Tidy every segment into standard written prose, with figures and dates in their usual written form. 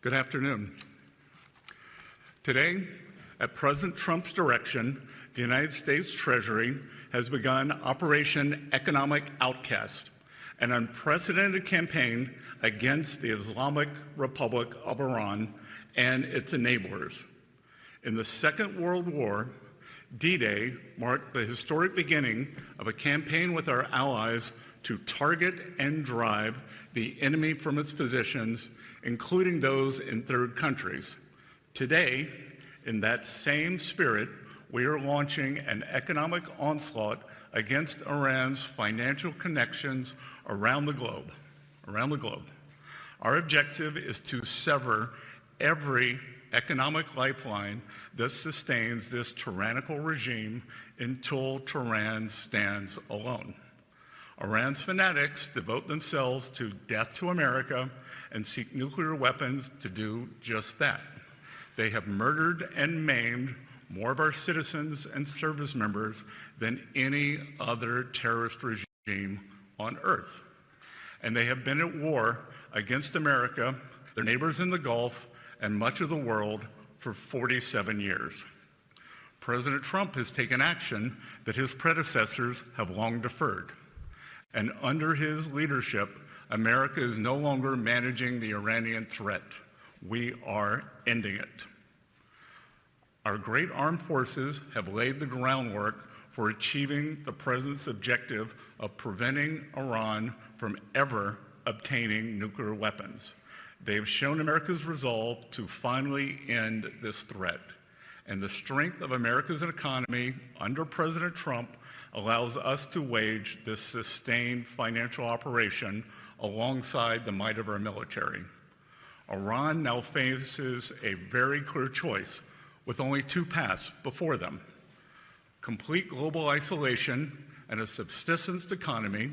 Good afternoon. Today, at President Trump's direction, the United States Treasury has begun Operation Economic Outcast, an unprecedented campaign against the Islamic Republic of Iran and its enablers. In the Second World War, D-Day marked the historic beginning of a campaign with our allies to target and drive the enemy from its positions, including those in third countries. Today, in that same spirit, we are launching an economic onslaught against Iran's financial connections around the globe. Our objective is to sever every economic lifeline that sustains this tyrannical regime until Tehran stands alone. Iran's fanatics devote themselves to death to America and seek nuclear weapons to do just that. They have murdered and maimed more of our citizens and service members than any other terrorist regime on earth. And they have been at war against America, their neighbors in the Gulf, and much of the world for 47 years. President Trump has taken action that his predecessors have long deferred. And under his leadership, America is no longer managing the Iranian threat. We are ending it. Our great armed forces have laid the groundwork for achieving the President's objective of preventing Iran from ever obtaining nuclear weapons. They have shown America's resolve to finally end this threat. And the strength of America's economy under President Trump allows us to wage this sustained financial operation alongside the might of our military. Iran now faces a very clear choice with only two paths before them: complete global isolation and a subsistence economy,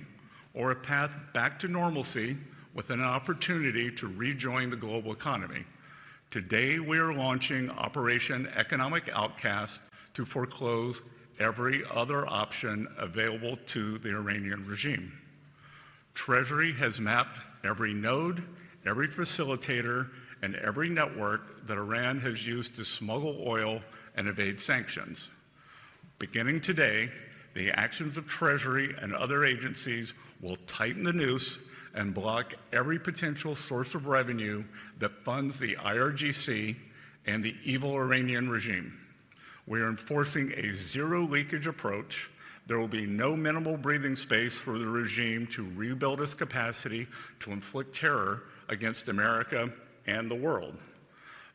or a path back to normalcy with an opportunity to rejoin the global economy. Today, we are launching Operation Economic Outcast to foreclose every other option available to the Iranian regime. Treasury has mapped every node, every facilitator, and every network that Iran has used to smuggle oil and evade sanctions. Beginning today, the actions of Treasury and other agencies will tighten the noose and block every potential source of revenue that funds the IRGC and the evil Iranian regime. We are enforcing a zero-leakage approach. There will be no minimal breathing space for the regime to rebuild its capacity to inflict terror against America and the world.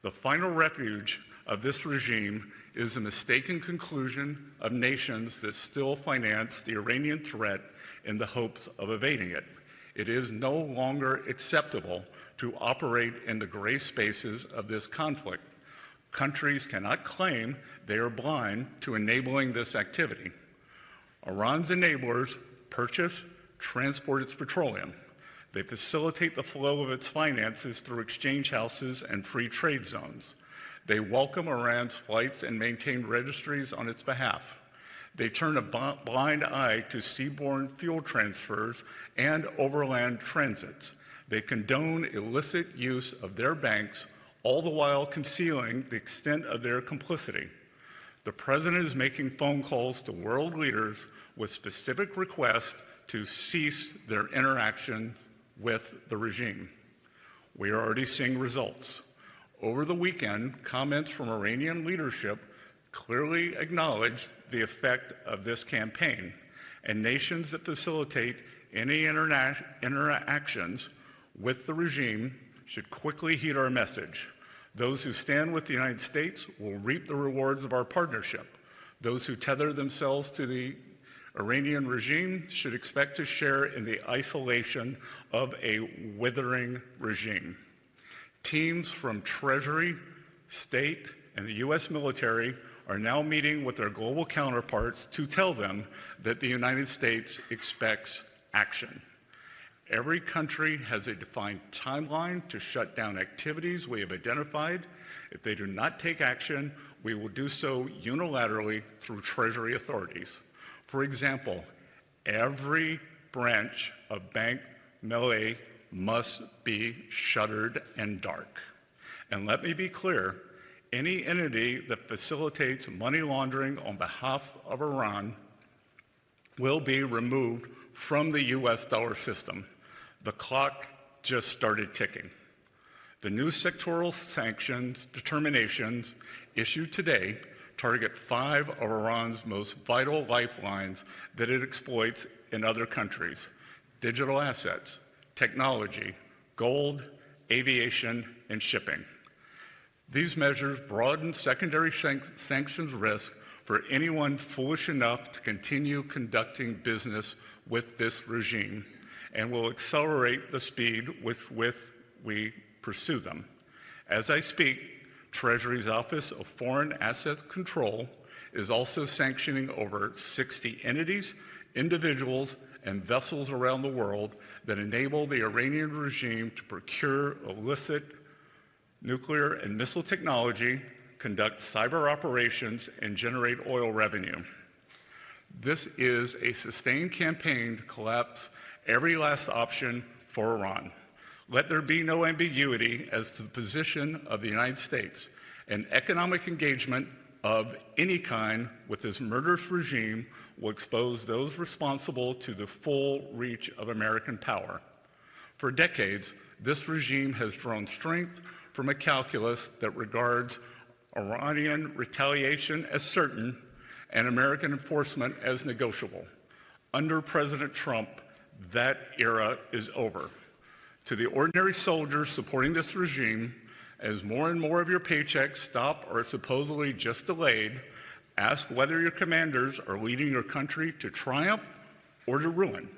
The final refuge of this regime is the mistaken conclusion of nations that still finance the Iranian threat in the hopes of evading it. It is no longer acceptable to operate in the gray spaces of this conflict. Countries cannot claim they are blind to enabling this activity. Iran's enablers purchase, transport its petroleum. They facilitate the flow of its finances through exchange houses and free trade zones. They welcome Iran's flights and maintain registries on its behalf. They turn a blind eye to seaborne fuel transfers and overland transits. They condone illicit use of their banks, all the while concealing the extent of their complicity. The President is making phone calls to world leaders with specific requests to cease their interactions with the regime. We are already seeing results. Over the weekend, comments from Iranian leadership clearly acknowledged the effect of this campaign, and nations that facilitate any interactions with the regime should quickly heed our message. Those who stand with the United States will reap the rewards of our partnership. Those who tether themselves to the Iranian regime should expect to share in the isolation of a withering regime. Teams from Treasury, State, and the U.S. military are now meeting with their global counterparts to tell them that the United States expects action. Every country has a defined timeline to shut down activities we have identified. If they do not take action, we will do so unilaterally through Treasury authorities. For example, every branch of Bank Melay must be shuttered and dark. And let me be clear, any entity that facilitates money laundering on behalf of Iran will be removed from the US dollar system. The clock just started ticking. The new sectoral sanctions determinations issued today target 5 of Iran's most vital lifelines that it exploits in other countries: digital assets, technology, gold, aviation, and shipping. These measures broaden secondary sanctions risk for anyone foolish enough to continue conducting business with this regime, and will accelerate the speed with which we pursue them. As I speak, Treasury's Office of Foreign Assets Control is also sanctioning over 60 entities, individuals, and vessels around the world that enable the Iranian regime to procure illicit nuclear and missile technology, conduct cyber operations, and generate oil revenue. This is a sustained campaign to collapse every last option for Iran. Let there be no ambiguity as to the position of the United States. An economic engagement of any kind with this murderous regime will expose those responsible to the full reach of American power. For decades, this regime has drawn strength from a calculus that regards Iranian retaliation as certain and American enforcement as negotiable. Under President Trump, that era is over. To the ordinary soldiers supporting this regime, as more and more of your paychecks stop or are supposedly just delayed, ask whether your commanders are leading your country to triumph or to ruin.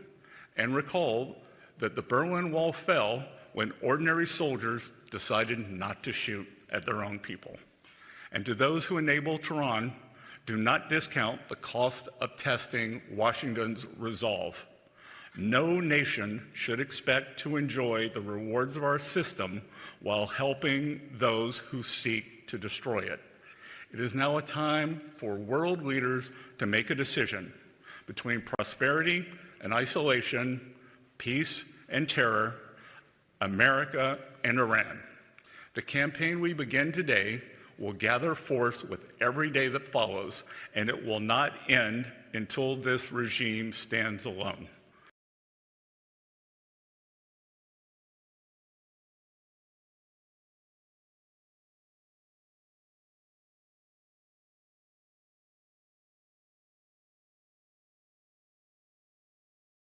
And recall that the Berlin Wall fell when ordinary soldiers decided not to shoot at their own people. And to those who enable Tehran, do not discount the cost of testing Washington's resolve. No nation should expect to enjoy the rewards of our system while helping those who seek to destroy it. It is now a time for world leaders to make a decision between prosperity and isolation, peace and terror, America and Iran. The campaign we begin today will gather force with every day that follows, and it will not end until this regime stands alone.